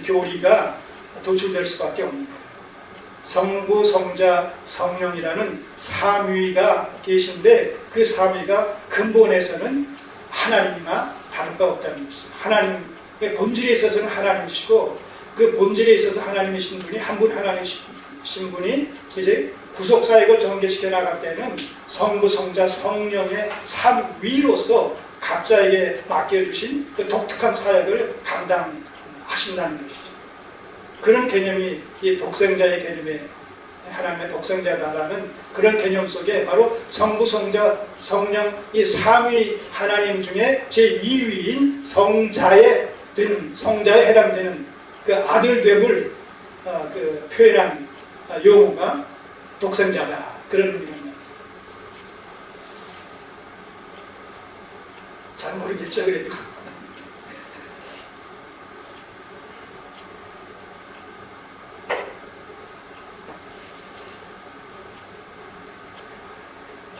교리가 도출될 수밖에 없는 거예요. 성부, 성자, 성령이라는 삼위가 계신데 그 삼위가 근본에서는 하나님이나 다를 바 없다는 것이죠. 하나님의 본질에 있어서는 하나님이시고 그 본질에 있어서 하나님이신 분이 한 분 하나님이신 분이 이제 구속사역을 전개시켜 나갈 때는 성부, 성자, 성령의 삼위로서 각자에게 맡겨주신 그 독특한 사역을 감당하신다는 것이죠. 그런 개념이 이 독생자의 개념에 하나님의 독생자다라는 그런 개념 속에 바로 성부, 성자, 성령 이 삼위 하나님 중에 제2위인 성자에 해당되는 그 아들됨을 그 표현한 용어가 독생자다 그런 의미입니다. 잘 모르겠죠 그래도.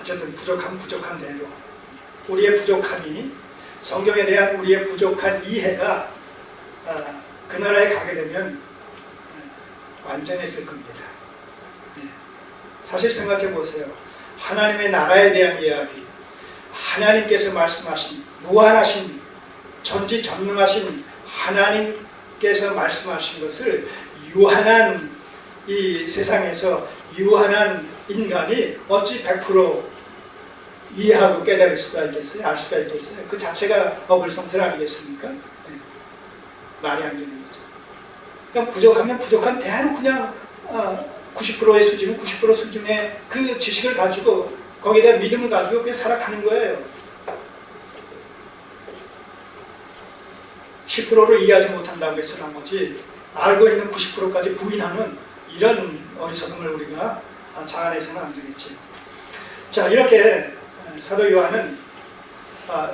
어쨌든 부족한 대로 우리의 부족함이 성경에 대한 우리의 부족한 이해가 그 나라에 가게 되면 완전해질 겁니다. 사실 생각해 보세요. 하나님의 나라에 대한 이야기, 하나님께서 말씀하신 무한하신 전지전능하신 하나님께서 말씀하신 것을 유한한 이 세상에서 유한한 인간이 어찌 100% 이해하고 깨달을 수가 있겠어요? 알 수가 있겠어요? 그 자체가 어불성설 아니겠습니까? 말이 안 되는 거죠. 그러니까 부족하면 부족한 대로 그냥 90%의 수준은 90% 수준의 그 지식을 가지고 거기에 대한 믿음을 가지고 그게 살아가는 거예요. 10%를 이해하지 못한다고 해서 나머지 알고 있는 90%까지 부인하는 이런 어리석음을 우리가 자아내서는 안 되겠지. 자, 이렇게 사도 요한은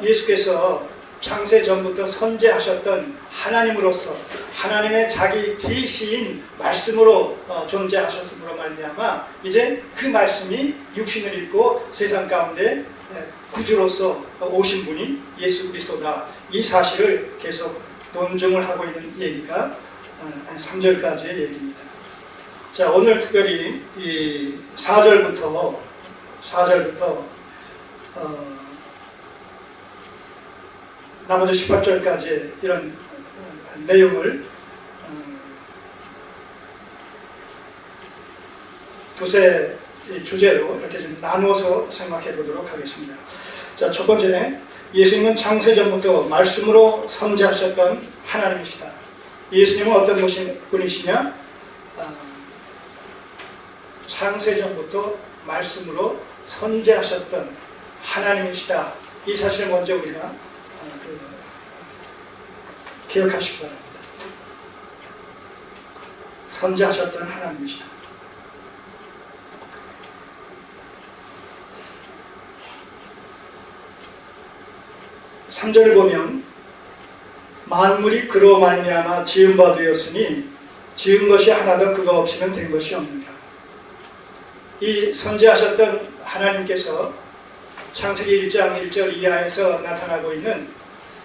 예수께서 창세 전부터 선재하셨던 하나님으로서 하나님의 자기 계시인 말씀으로 존재하셨으므로 말미암아 이제 그 말씀이 육신을 입고 세상 가운데 구주로서 오신 분이 예수 그리스도다. 이 사실을 계속 논증을 하고 있는 얘기가 3절까지의 얘기입니다. 자, 오늘 특별히 이 4절부터 나머지 18절까지 이런 내용을 두세 주제로 이렇게 좀 나누어서 생각해 보도록 하겠습니다. 자, 첫 번째, 예수님은 창세전부터 말씀으로 선재하셨던 하나님이시다. 예수님은 어떤 분이시냐? 창세전부터 말씀으로 선재하셨던 하나님이시다. 이 사실을 먼저 우리가 기억하시기 바랍니다. 선재하셨던 하나님이시다. 3절을 보면 만물이 그로 말미암아 지은 바 되었으니 지은 것이 하나도 그가 없이는 된 것이 없느니라. 이 선재하셨던 하나님께서 창세기 1장 1절 이하에서 나타나고 있는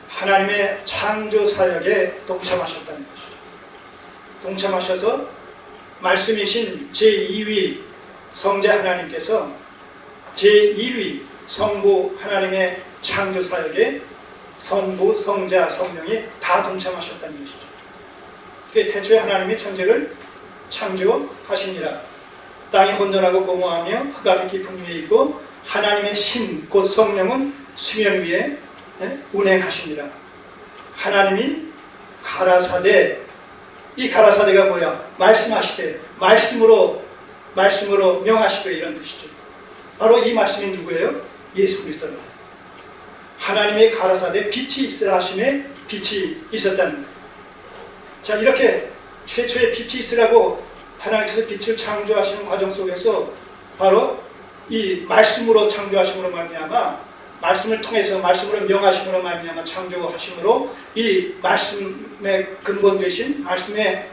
하나님의 창조 사역에 동참하셨다는 것이죠. 동참하셔서 말씀이신 제2위 성자 하나님께서 제1위 성부 하나님의 창조 사역에 성부, 성자, 성령이 다 동참하셨다는 것이죠. 그게 태초에 하나님이 천지를 창조하시니라. 땅이 혼돈하고 공허하며 흑암이 깊은 위에 있고 하나님의 신, 곧 성령은 수면 위에 운행하시니라. 하나님이 가라사대, 이 가라사대가 뭐야? 말씀하시되, 말씀으로 명하시되 이런 뜻이죠. 바로 이 말씀이 누구예요? 예수 그리스도라. 하나님의 가라사대 빛이 있으라 하심에 빛이 있었다는 거예요. 자, 이렇게 최초의 빛이 있으라고 하나님께서 빛을 창조하시는 과정 속에서 바로 이 말씀으로 창조하심으로 말미암아 말씀을 통해서 말씀으로 명하심으로 말미암아 창조하심으로 이 말씀의 근본 되신 말씀의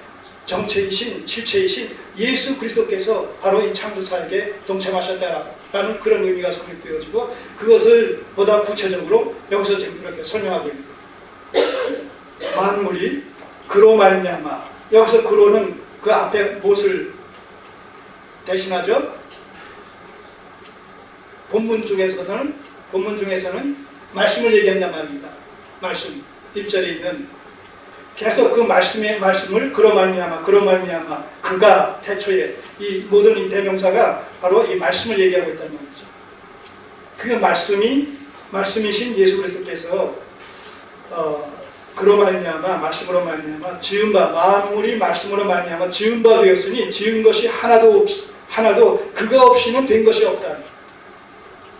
정체이신 실체이신 예수 그리스도께서 바로 이 창조 사역에 동참하셨다라는 그런 의미가 성립되어지고 그것을 보다 구체적으로 여기서 지금 이렇게 설명하고 있는 거예요. 만물이 그로 말미암아. 여기서 그로는 그 앞에 무엇을 대신하죠? 본문 중에서는 말씀을 얘기한단 말입니다. 말씀 1절에 있는 계속 그 말씀을 그로 말미암아 그가 태초에 이 모든 이 대명사가 바로 이 말씀을 얘기하고 있단 말이죠. 그 말씀이신 예수 그리스도께서 그로 말미암아 말씀으로 말미암아 지은 바 만물이 말씀으로 말미암아 지은 바 되었으니 지은 것이 하나도 그가 없이는 된 것이 없다.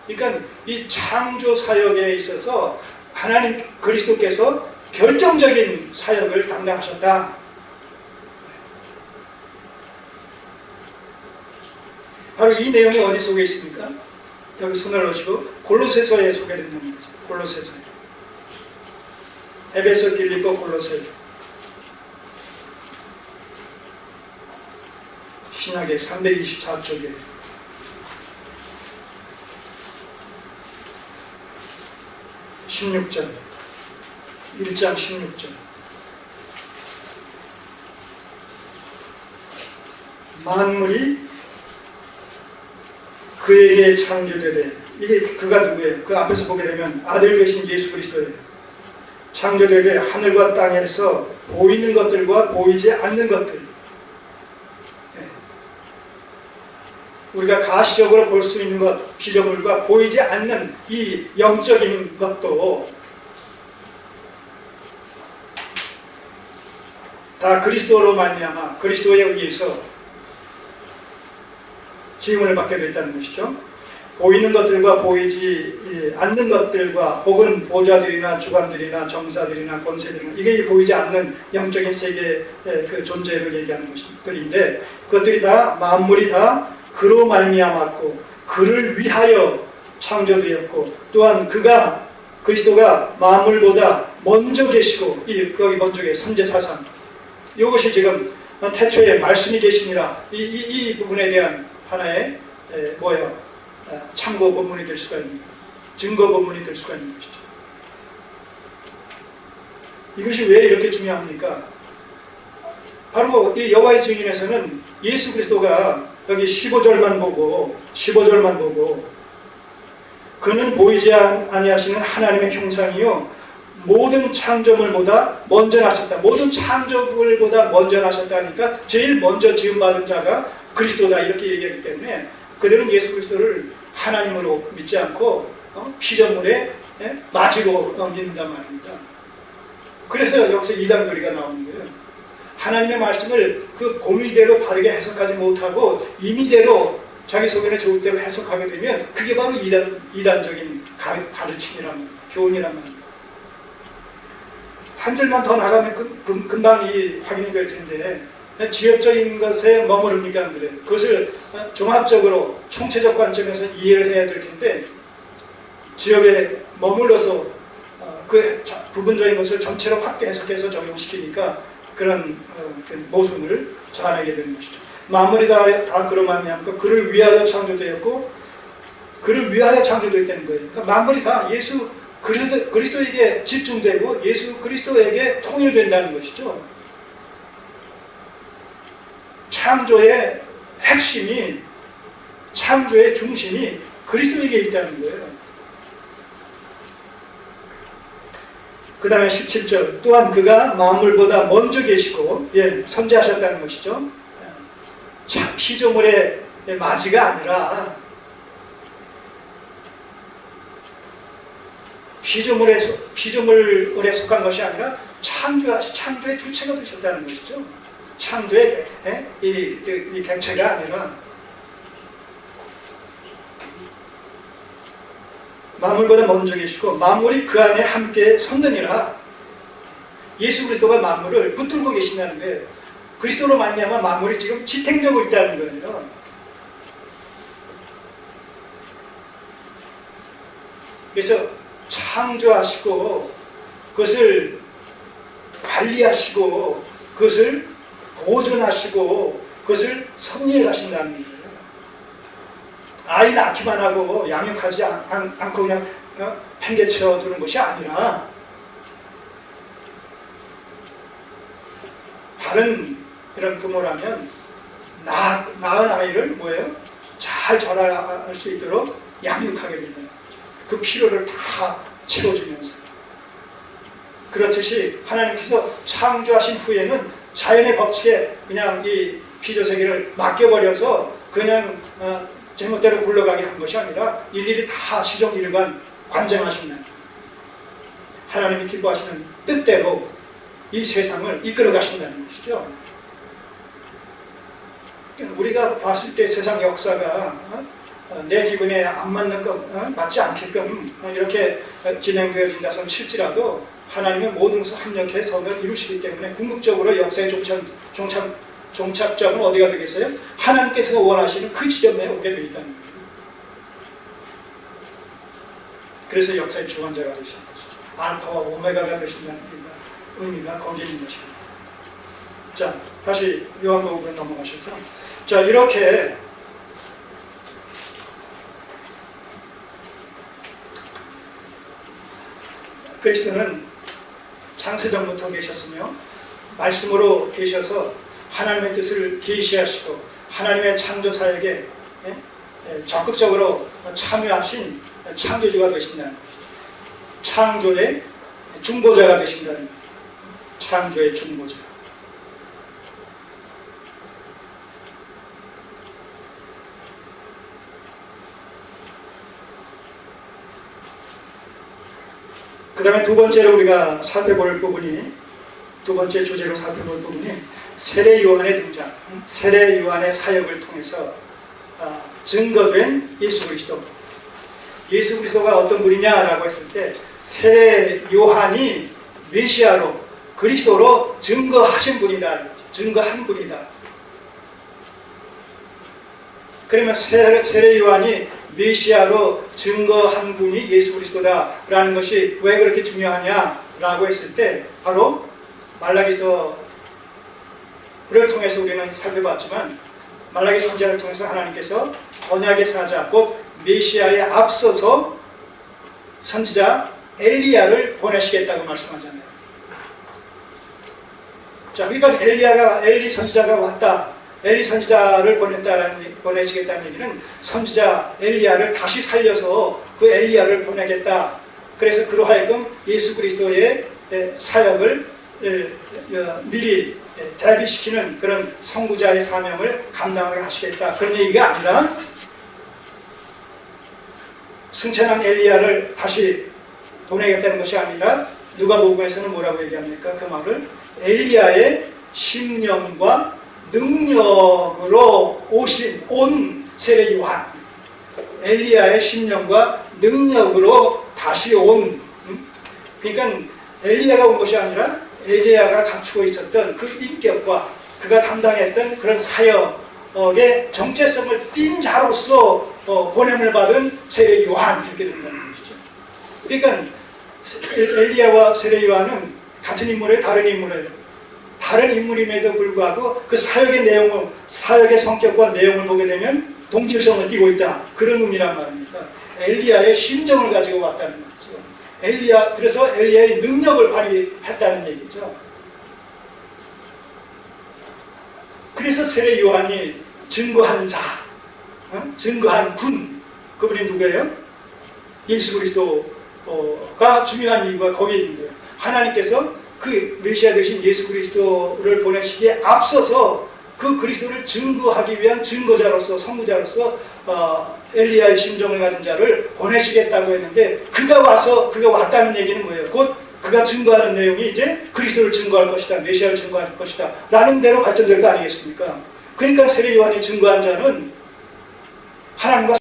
그러니까 이 창조 사역에 있어서 하나님 그리스도께서 결정적인 사역을 담당하셨다. 바로 이 내용이 어디 속에 있습니까? 여기 손을 넣으시고 골로새서에 소개된다는 거죠. 골로새서에. 에베소, 빌립보, 골로새. 신약의 324쪽에 16절 1장 16절 만물이 그에게 창조되되 이게 그가 누구예요? 그 앞에서 보게 되면 아들 되신 예수 그리스도예요. 창조되되 하늘과 땅에서 보이는 것들과 보이지 않는 것들 우리가 가시적으로 볼 수 있는 것, 피조물과 보이지 않는 이 영적인 것도 다 그리스도로 말미암아 그리스도에 의해서 지음을 받게 됐다는 것이죠. 보이는 것들과 보이지 않는 것들과 혹은 보좌들이나 주관들이나 정사들이나 권세들이나 이게 보이지 않는 영적인 세계의 그 존재를 얘기하는 것들인데 그것들이 다 만물이 다 그로 말미암았고 그를 위하여 창조되었고 또한 그리스도가 만물보다 먼저 계시고 여기 먼저 계신 선지사상 이것이 지금 태초에 말씀이 계시니라 이 부분에 대한 하나의 참고 본문이 될 수가 있는 증거 본문이 될 수가 있는 것이죠. 이것이 왜 이렇게 중요합니까? 바로 이 여호와의 증인에서는 예수 그리스도가 여기 15절만 보고 그는 보이지 아니하시는 하나님의 형상이요 모든 창조물보다 먼저 나셨다. 모든 창조물보다 먼저 나셨다니까 제일 먼저 지음받은 자가 그리스도다 이렇게 얘기하기 때문에 그들은 예수 그리스도를 하나님으로 믿지 않고 피조물의 마지로 믿는단 말입니다. 그래서 여기서 이단교리가 나오는 거예요. 하나님의 말씀을 그 공의대로 바르게 해석하지 못하고 임의대로 자기 속에는 좋을 대로 해석하게 되면 그게 바로 이단적인 가르침이란 말이에요. 교훈이란 말이에요. 한 줄만 더 나가면 금방 확인이 될 텐데 지엽적인 것에 머무릅니까 안 그래요? 그것을 종합적으로 총체적 관점에서 이해를 해야 될 텐데 지엽에 머물러서 그 부분적인 것을 전체로 확대 해석해서 적용시키니까 그런 모순을 자아내게 되는 것이죠. 만물이 다 그로 말미암아 그를 위하여 창조되었고 그를 위하여 창조되었다는 거예요. 그러니까 만물이 다 예수 그리스도에게 집중되고 예수 그리스도에게 통일된다는 것이죠. 창조의 핵심이 창조의 중심이 그리스도에게 있다는 거예요. 그 다음에 17절 또한 그가 만물보다 먼저 계시고 선지하셨다는 것이죠. 피조물의 마지가 아니라 피조물에 속한 것이 아니라 창조의 주체가 되셨다는 것이죠. 창조의 이 객체가 아니라 만물보다 먼저 계시고 만물이 그 안에 함께 섰느니라. 예수 그리스도가 만물을 붙들고 계신다는 거예요. 그리스도로 말미암아 만물이 지금 지탱되고 있다는 거예요. 그래서 창조하시고 그것을 관리하시고 그것을 보존하시고 그것을 섭리해 가신다는 거예요. 아이 낳기만 하고 양육하지 않고 그냥 팽개쳐 두는 것이 아니라 다른 이런 부모라면 낳은 아이를 뭐예요? 잘 자랄 수 있도록 양육하게 된다. 그 필요를 다 채워주면서. 그렇듯이 하나님께서 창조하신 후에는 자연의 법칙에 그냥 이 피조세계를 맡겨버려서 그냥 제멋대로 굴러가게 한 것이 아니라 일일이 다 시종일관 관장하시는 하나님이 기뻐하시는 뜻대로 이 세상을 이끌어 가신다는 것이죠. 우리가 봤을 때 세상 역사가 내 기분에 안 맞는 것, 맞지 않게끔 이렇게 진행되어진다 칠지라도 하나님의 모든 것을 합력해 선을 이루시기 때문에 궁극적으로 역사의 종착점은 어디가 되겠어요? 하나님께서 원하시는 그 지점에 오게 되어 있다는 거예요. 그래서 역사의 주관자가 되시는 것이죠. 알파와 오메가가 되신다는 의미가 거기에 있는 것입니다. 자, 다시 요한복음으로 넘어가셔서 자, 이렇게 그리스도는 창세전부터 계셨으며 말씀으로 계셔서 하나님의 뜻을 계시하시고 하나님의 창조사역에 적극적으로 참여하신 창조주가 되신다는 것이죠. 창조의 중보자가 되신다는 거예요. 창조의 중보자. 그 다음에 두 번째로 우리가 살펴볼 부분이, 두 번째 주제로 살펴볼 부분이 세례 요한의 등장, 세례 요한의 사역을 통해서 증거된 예수 그리스도. 예수 그리스도가 어떤 분이냐라고 했을 때 세례 요한이 메시아로 그리스도로 증거하신 분이다. 증거한 분이다. 그러면 세례 요한이 메시아로 증거한 분이 예수 그리스도다라는 것이 왜 그렇게 중요하냐라고 했을 때 바로 말라기서를 통해서 우리는 살펴봤지만 말라기 선지자를 통해서 하나님께서 언약의 사자 곧 메시아에 앞서서 선지자 엘리야를 보내시겠다고 말씀하잖아요. 자, 그러니까 엘리 선지자가 왔다. 엘리 선지자를 보내시겠다는 얘기는 선지자 엘리야를 다시 살려서 그 엘리야를 보내겠다. 그래서 그로 하여금 예수 그리스도의 사역을 미리 대비시키는 그런 선구자의 사명을 감당하게 하시겠다. 그런 얘기가 아니라 승천한 엘리야를 다시 보내겠다는 것이 아니라 누가복음에서는 뭐라고 얘기합니까? 그 말을 엘리야의 심령과 능력으로 온 세례 요한, 엘리야의 심령과 능력으로 다시 온, 그러니까 엘리야가 온 것이 아니라 엘리야가 갖추고 있었던 그 인격과 그가 담당했던 그런 사역의 정체성을 띈 자로서 보냄을 받은 세례 요한, 이렇게 된다는 것이죠. 그러니까 엘리야와 세례 요한은 같은 인물이에요, 다른 인물이에요. 다른 인물임에도 불구하고 그 사역의 내용을, 사역의 성격과 내용을 보게 되면 동질성을 띠고 있다. 그런 의미란 말입니다. 엘리야의 심정을 가지고 왔다는 거죠. 그래서 엘리야의 능력을 발휘했다는 얘기죠. 그래서 세례 요한이 증거한 자, 증거한 군, 그분이 누구예요? 예수 그리스도가 중요한 이유가 거기에 있는 거예요. 하나님께서 그 메시아 되신 예수 그리스도를 보내시기에 앞서서 그 그리스도를 증거하기 위한 증거자로서, 선구자로서 엘리야의 심정을 가진 자를 보내시겠다고 했는데 그가 왔다는 얘기는 뭐예요? 곧 그가 증거하는 내용이 이제 그리스도를 증거할 것이다, 메시아를 증거할 것이다 라는 대로 발전될 거 아니겠습니까? 그러니까 세례 요한이 증거한 자는 하나님과